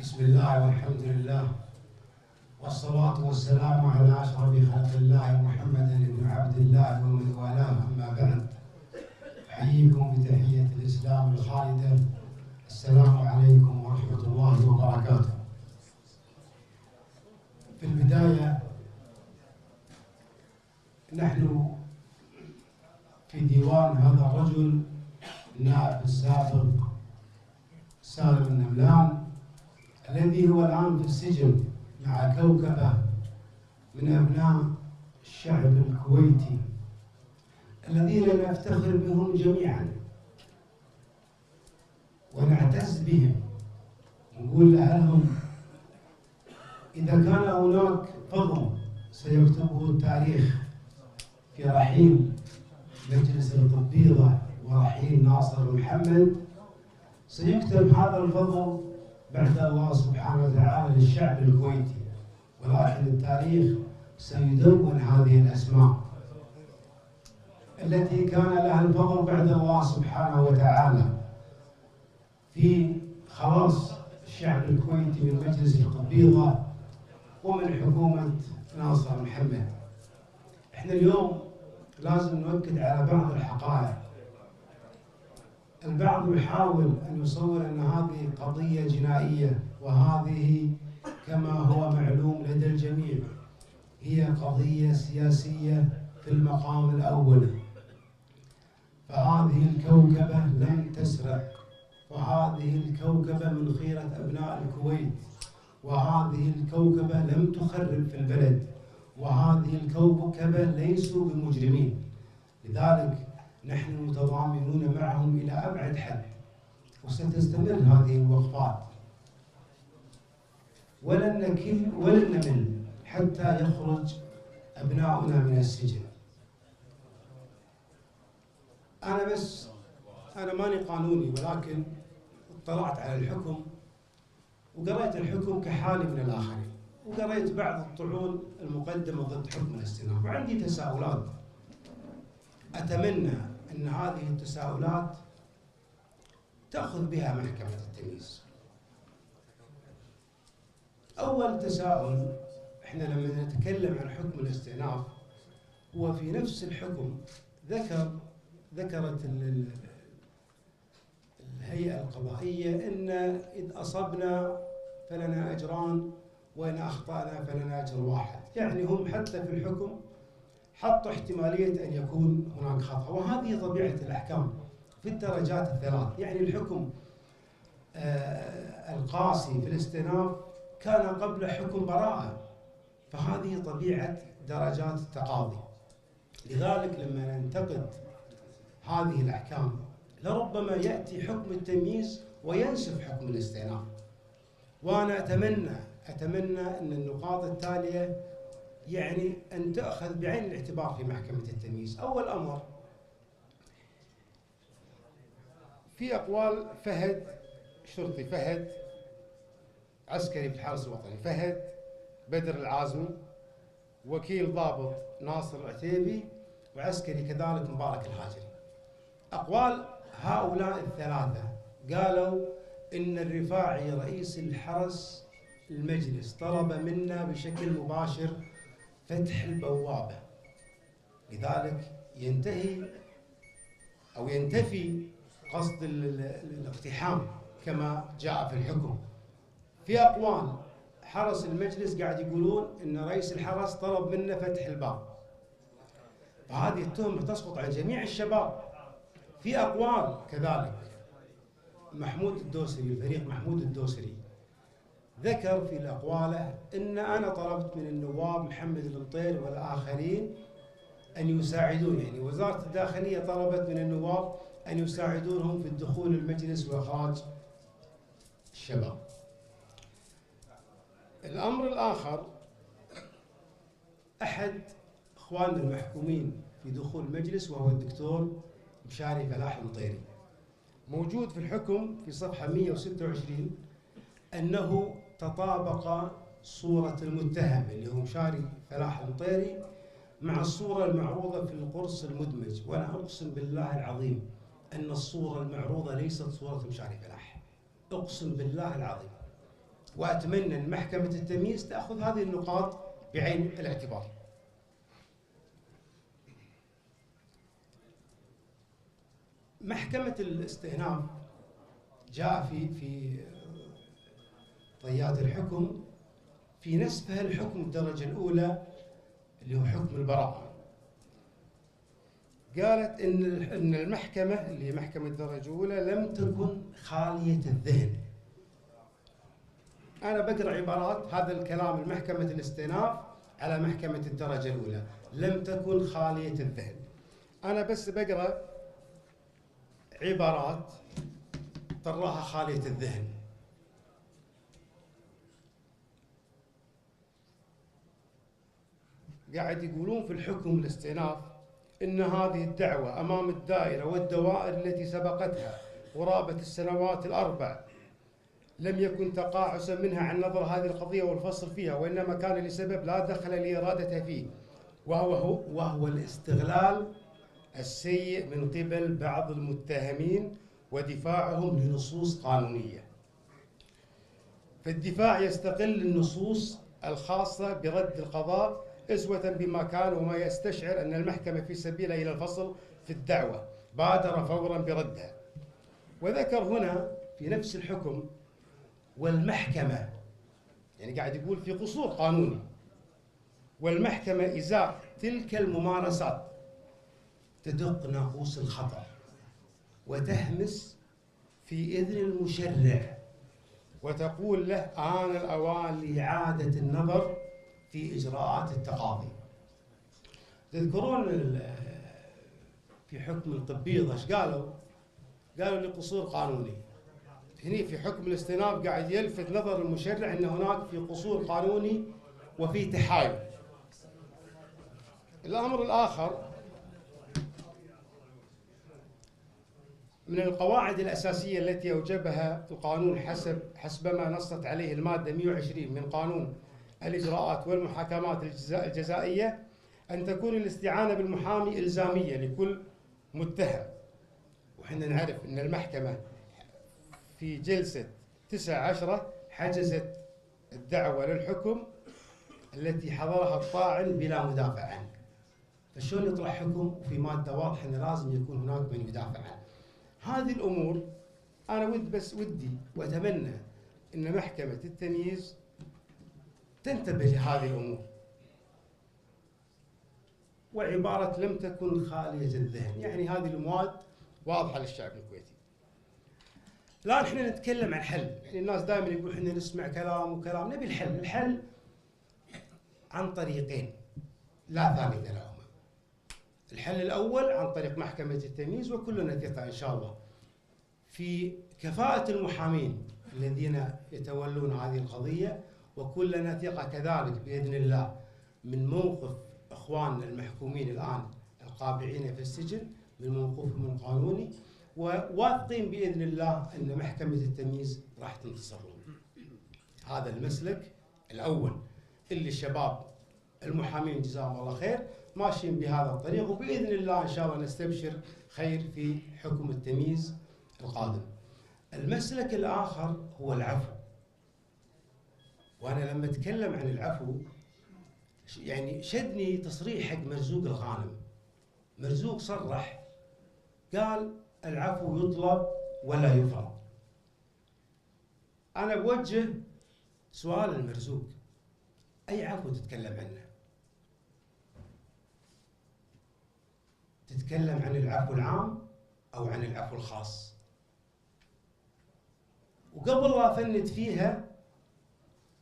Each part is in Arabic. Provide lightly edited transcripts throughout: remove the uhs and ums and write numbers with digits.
بسم الله والحمد لله والصلاة والسلام على أشرف خلق الله محمد بن عبد الله ومن والاه، أما بعد. أحييكم بتحية الإسلام الخالدة، السلام عليكم ورحمة الله وبركاته. في البداية نحن في ديوان هذا الرجل النائب السابق سالم النملان، الذي هو الآن في السجن مع كوكبة من أبناء الشعب الكويتي الذين نفتخر بهم جميعا ونعتز بهم، ونقول لهم إذا كان هناك فضل سيكتبه التاريخ في رحيل مجلس القبيضة ورحيل ناصر محمد، سيكتب هذا الفضل بعد الله سبحانه وتعالى للشعب الكويتي، ولكن التاريخ سيدون هذه الأسماء التي كان لها الفضل بعد الله سبحانه وتعالى في خلاص الشعب الكويتي من مجلس القبيضة ومن حكومة ناصر محمد. احنا اليوم لازم نؤكد على بعض الحقائق. البعض يحاول أن يصور أن هذه قضية جنائية، وهذه كما هو معلوم لدى الجميع هي قضية سياسية في المقام الأول. فهذه الكوكبة لم تسرق، وهذه الكوكبة من خيرة أبناء الكويت، وهذه الكوكبة لم تخرب في البلد، وهذه الكوكبة ليسوا بمجرمين. لذلك نحن متضامنون معهم إلى أبعد حد، وستستمر هذه الوقفات، ولن نكل ولن نمل حتى يخرج أبناؤنا من السجن. أنا ماني قانوني، ولكن اطلعت على الحكم وقرأت الحكم كحالي من الآخرين، وقرأت بعض الطعون المقدمة ضد حكم الاستئناف، وعندي تساؤلات أتمنى أن هذه التساؤلات تأخذ بها محكمة التمييز. أول تساؤل، إحنا لما نتكلم عن حكم الاستئناف هو في نفس الحكم ذكرت الهيئة القضائية أن إذ أصبنا فلنا أجران وإن أخطأنا فلنا أجر واحد. يعني هم حتى في الحكم حطوا احتمالية أن يكون هناك خطأ، وهذه طبيعة الأحكام في الدرجات الثلاث. يعني الحكم القاسي في الاستئناف كان قبل حكم براءة، فهذه طبيعة درجات التقاضي. لذلك لما ننتقد هذه الأحكام لربما يأتي حكم التمييز وينسف حكم الاستئناف. وأنا أتمنى أن النقاط التالية يعني أن تأخذ بعين الاعتبار في محكمة التمييز. أول أمر، في أقوال فهد شرطي، فهد عسكري في الحرس الوطني، فهد بدر العازمي، وكيل ضابط ناصر العتيبي، وعسكري كذلك مبارك الهاجري. أقوال هؤلاء الثلاثة قالوا إن الرفاعي رئيس الحرس المجلس طلب منا بشكل مباشر فتح البوابة، لذلك ينتفي قصد الاقتحام كما جاء في الحكم. في أقوال حرس المجلس قاعد يقولون إن رئيس الحرس طلب منا فتح الباب، فهذه التهمة تسقط على جميع الشباب. في أقوال كذلك محمود الدوسري، الفريق محمود الدوسري، ذكر في أقواله إن أنا طلبت من النواب محمد المطير والآخرين أن يساعدون، يعني وزارة الداخلية طلبت من النواب أن يساعدونهم في الدخول المجلس وإخراج الشباب. الأمر الآخر، أحد إخواننا المحكومين في دخول المجلس وهو الدكتور مشاري فلاح المطيري، موجود في الحكم في صفحة 126 أنه تطابق صورة المتهم اللي هو مشاري فلاح المطيري مع الصورة المعروضة في القرص المدمج. وأنا أقسم بالله العظيم أن الصورة المعروضة ليست صورة مشاري فلاح، أقسم بالله العظيم. وأتمنى أن محكمة التمييز تأخذ هذه النقاط بعين الاعتبار. محكمة الاستئناف جاء في طيات الحكم في نسبها الحكم الدرجة الأولى اللي هو حكم البراءة. قالت إن المحكمة اللي هي محكمة الدرجة الأولى لم تكن خالية الذهن. أنا بقرأ عبارات هذا الكلام المحكمة الاستئناف على محكمة الدرجة الأولى، لم تكن خالية الذهن. أنا بس بقرأ عبارات طراها خالية الذهن. قاعد يقولون في الحكم الاستئناف إن هذه الدعوة أمام الدائرة والدوائر التي سبقتها قرابة السنوات الأربع لم يكن تقاعسا منها عن نظر هذه القضية والفصل فيها، وإنما كان لسبب لا دخل لإرادتها فيه، وهو الاستغلال السيء من قبل بعض المتهمين ودفاعهم لنصوص قانونية. فالدفاع يستغل النصوص الخاصة برد القضاء أسوة بما كان وما يستشعر أن المحكمة في سبيلها إلى الفصل في الدعوة بادر فورا بردها. وذكر هنا في نفس الحكم والمحكمة، يعني قاعد يقول في قصور قانوني، والمحكمة إزاء تلك الممارسات تدق ناقوس الخطر وتهمس في إذن المشرع وتقول له آن الأوان لإعادة النظر في إجراءات التقاضي. تذكرون في حكم القبيضة ايش قالوا؟ قالوا لقصور قانوني. هني في حكم الاستئناف قاعد يلفت نظر المشرع أن هناك في قصور قانوني وفي تحايل. الأمر الآخر من القواعد الأساسية التي أوجبها القانون حسبما نصت عليه المادة 120 من قانون الإجراءات والمحاكمات الجزائية أن تكون الاستعانة بالمحامي إلزامية لكل متهم. وحنا نعرف أن المحكمة في جلسة 19 حجزت الدعوة للحكم التي حضرها الطاعن بلا مدافع عنه. فشلون يطلع حكم وفي مادة واضحة أن لازم يكون هناك من يدافع عنه؟ هذه الأمور أنا ودي وأتمنى أن محكمة التمييز تنتبه لهذه الأمور. وعبارة لم تكن خالية الذهن، يعني هذه المواد واضحة للشعب الكويتي. الآن احنا نتكلم عن حل، يعني الناس دائما يقول احنا نسمع كلام وكلام، نبي الحل. الحل عن طريقين لا ثالث لهما. الحل الأول عن طريق محكمة التمييز، وكلنا ثقة إن شاء الله في كفاءة المحامين الذين يتولون هذه القضية، وكلنا ثقة كذلك بإذن الله من موقف إخواننا المحكومين الآن القابعين في السجن من موقفهم القانوني، وواثقين بإذن الله أن محكمة التمييز راح تنتصر لهم. هذا المسلك الأول اللي الشباب المحامين جزاهم الله خير ماشيين بهذا الطريق، وبإذن الله إن شاء الله نستبشر خير في حكم التمييز القادم. المسلك الآخر هو العفو. وأنا لما أتكلم عن العفو يعني شدني تصريح حق مرزوق الغانم. مرزوق صرح قال العفو يطلب ولا يفرض. أنا بوجه سؤال المرزوق، أي عفو تتكلم عنه؟ تتكلم عن العفو العام أو عن العفو الخاص؟ وقبل لا أفند فيها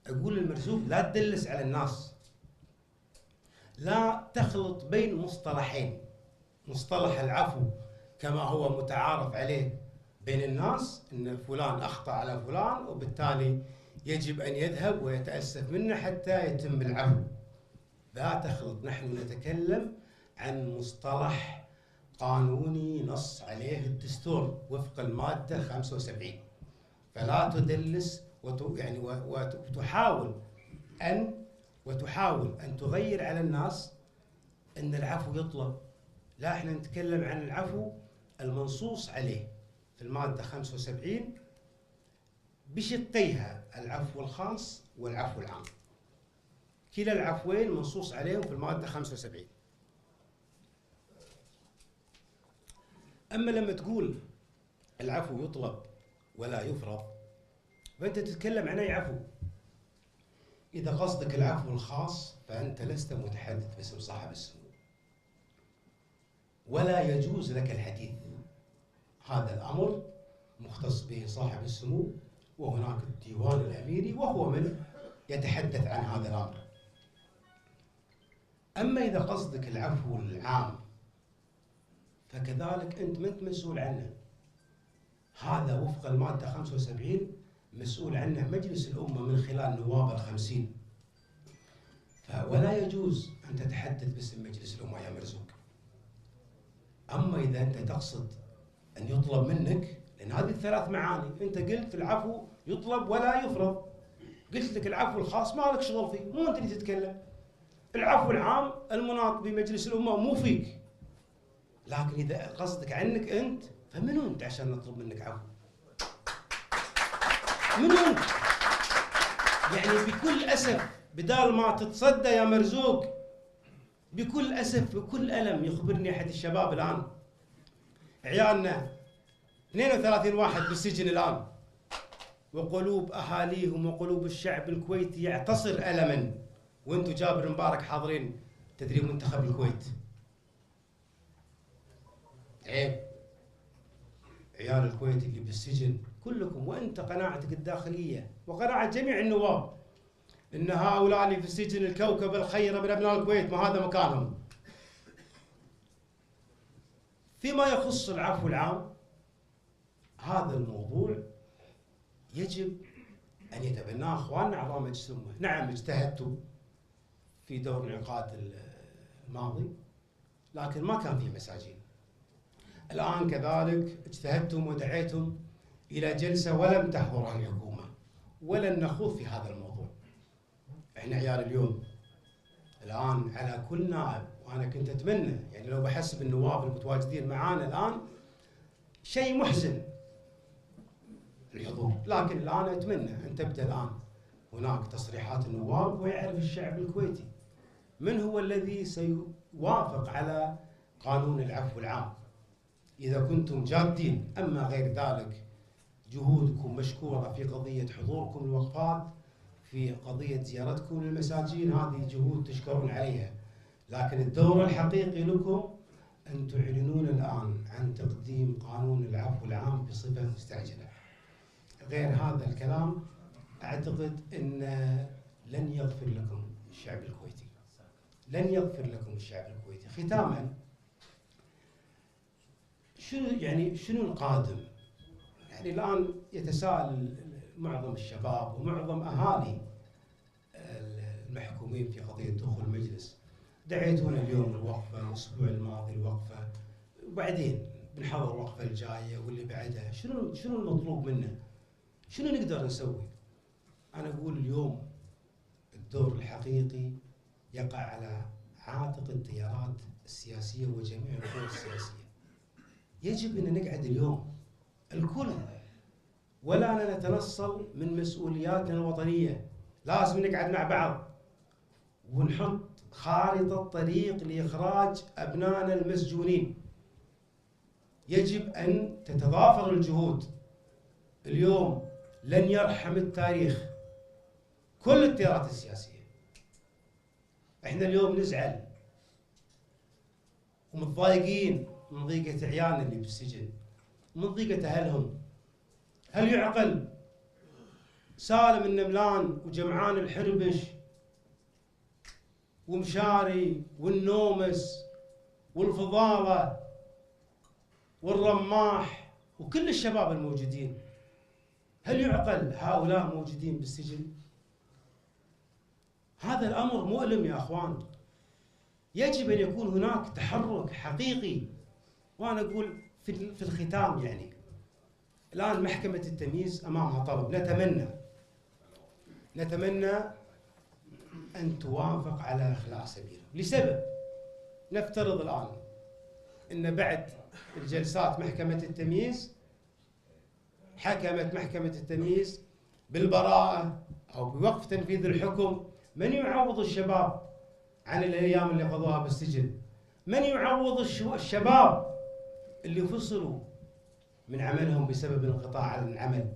أقول للمرزوق لا تدلس على الناس، لا تخلط بين مصطلحين، مصطلح العفو كما هو متعارف عليه بين الناس أن فلان أخطأ على فلان وبالتالي يجب أن يذهب ويتأسف منه حتى يتم العفو. لا تخلط، نحن نتكلم عن مصطلح قانوني نص عليه الدستور وفق المادة 75، فلا تدلس وتحاول أن تغير على الناس أن العفو يطلب. لا، احنا نتكلم عن العفو المنصوص عليه في المادة 75 بشقيها العفو الخاص والعفو العام. كلا العفوين منصوص عليهم في المادة 75. أما لما تقول العفو يطلب ولا يفرض، فأنت تتكلم عن أي عفو. إذا قصدك العفو الخاص فأنت لست متحدث باسم صاحب السمو، ولا يجوز لك الحديث. هذا الأمر مختص به صاحب السمو، وهناك الديوان الأميري وهو من يتحدث عن هذا الأمر. أما إذا قصدك العفو العام فكذلك أنت ما أنت مسؤول عنه. هذا وفق المادة 75 مسؤول عنه مجلس الأمة من خلال نواب ال50. ولا يجوز أن تتحدث باسم مجلس الأمة يا مرزوق. أما إذا أنت تقصد أن يطلب منك، لأن هذه الثلاث معاني، أنت قلت العفو يطلب ولا يفرض، قلت لك العفو الخاص ما لك شغل فيه، مو أنت اللي تتكلم. العفو العام المناط بمجلس الأمة مو فيك. لكن إذا قصدك عنك أنت، فمنو أنت عشان نطلب منك عفو؟ منو أنت؟ يعني بكل أسف بدال ما تتصدى يا مرزوق، بكل أسف بكل ألم يخبرني أحد الشباب الآن، عيالنا 32 واحد بالسجن الآن، وقلوب أهاليهم وقلوب الشعب الكويتي يعتصر ألماً، وأنتم جابر مبارك حاضرين تدريب منتخب الكويت. عيب. عيال الكويت اللي بالسجن كلكم، وأنت قناعتك الداخلية وقناعة جميع النواب إن هؤلاء اللي في السجن الكوكب الخير من أبناء الكويت، ما هذا مكانهم. فيما يخص العفو العام، هذا الموضوع يجب أن يتبناه أخواننا أعضاء مجلس الأمة. نعم اجتهدتوا في دور الانعقاد الماضي، لكن ما كان فيه مساجين. الآن كذلك اجتهدتم ودعيتم إلى جلسة ولم تحضرها الحكومة، ولن نخوض في هذا الموضوع. احنا عيال اليوم. الآن على كل نائب، وأنا كنت أتمنى يعني لو بحسب النواب المتواجدين معانا الآن شيء محزن الحضور، لكن الآن أتمنى أن تبدأ الآن هناك تصريحات النواب، ويعرف الشعب الكويتي من هو الذي سيوافق على قانون العفو العام إذا كنتم جادين. أما غير ذلك جهودكم مشكورة في قضية حضوركم الوقفات، في قضية زيارتكم للمساجين، هذه جهود تشكرون عليها، لكن الدور الحقيقي لكم أن تعلنون الآن عن تقديم قانون العفو العام بصفة مستعجلة. غير هذا الكلام أعتقد أن لن يغفر لكم الشعب الكويتي، لن يغفر لكم الشعب الكويتي. ختاما، شنو القادم؟ يعني الآن يتساءل معظم الشباب ومعظم أهالي المحكومين في قضية دخول المجلس، دعيتونا اليوم الوقفة، الأسبوع الماضي الوقفة، وبعدين بنحضر الوقفة الجاية واللي بعدها. شنو المطلوب منا؟ شنو نقدر نسوي؟ أنا أقول اليوم الدور الحقيقي يقع على عاتق التيارات السياسية وجميع القوى السياسية. يجب أن نقعد اليوم الكل، ولا نتنصل من مسؤولياتنا الوطنية. لازم نقعد مع بعض ونحط خارطة طريق لإخراج أبنائنا المسجونين. يجب أن تتضافر الجهود. اليوم لن يرحم التاريخ كل التيارات السياسية. احنا اليوم نزعل ومتضايقين من ضيقة عيالنا اللي بالسجن، من ضيقة أهلهم. هل يعقل سالم النملان وجمعان الحربش ومشاري والنومس والفضالة والرماح وكل الشباب الموجودين، هل يعقل هؤلاء موجودين بالسجن؟ هذا الأمر مؤلم يا أخوان. يجب أن يكون هناك تحرك حقيقي. وأنا أقول في الختام، يعني الآن محكمة التمييز أمامها طلب، نتمنى أن توافق على إخلاء سبيله لسبب. نفترض الآن أن بعد الجلسات محكمة التمييز حكمت محكمة التمييز بالبراءة أو بوقف تنفيذ الحكم، من يعوض الشباب عن الأيام اللي قضوها بالسجن؟ من يعوض الشباب اللي فصلوا من عملهم بسبب انقطاع عن العمل؟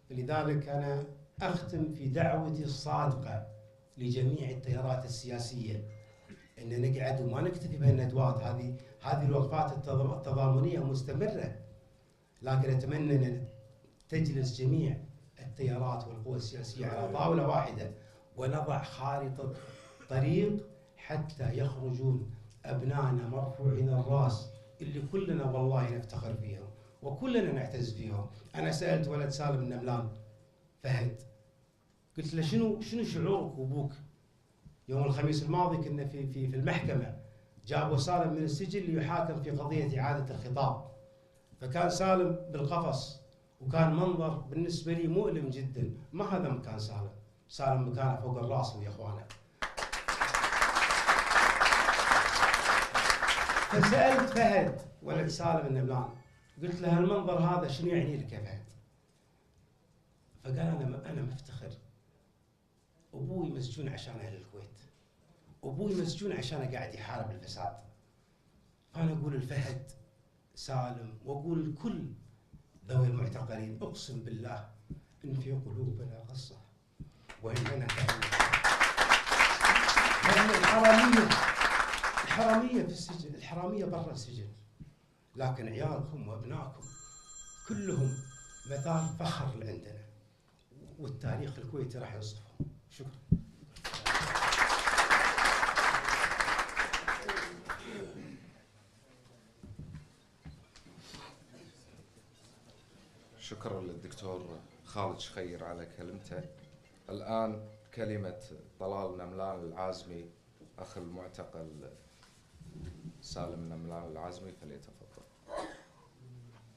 لذلك أنا أختم في دعوتي الصادقة لجميع التيارات السياسية أن نقعد وما نكتفي بهالندوات هذه الوقفات التضامنية مستمرة، لكن أتمنى أن تجلس جميع التيارات والقوى السياسية على طاولة واحدة ونضع خارطة طريق حتى يخرجون أبنائنا مرفوعين الرأس اللي كلنا والله نفتخر فيهم وكلنا نعتز فيهم. أنا سألت ولد سالم النملان فهد، قلت له شنو شعورك وابوك يوم الخميس الماضي كنا في المحكمة، جابوا سالم من السجن ليحاكم في قضية إعادة الخطاب، فكان سالم بالقفص وكان منظر بالنسبة لي مؤلم جدا. ما هذا مكان سالم مكانه فوق الراس ويا اخوانه. فسألت فهد ولد سالم النملان، قلت له المنظر هذا شنو يعني لك يا فهد؟ فقال أنا مفتخر، أبوي مسجون عشان أهل الكويت، أبوي مسجون عشان قاعد يحارب الفساد. فأنا أقول الفهد سالم وأقول الكل ذوي المعتقلين، أقسم بالله إن في قلوبنا قصة وإننا لأن الحرامية في السجن، الحرامية برا السجن، لكن عيالكم وأبنائكم كلهم مثال فخر عندنا، والتاريخ الكويتي راح يوصفهم. شكرا. شكرا للدكتور خالد شخير على كلمته. الآن كلمة طلال نملان العازمي أخ المعتقل سالم نملان العازمي، فليتفضل.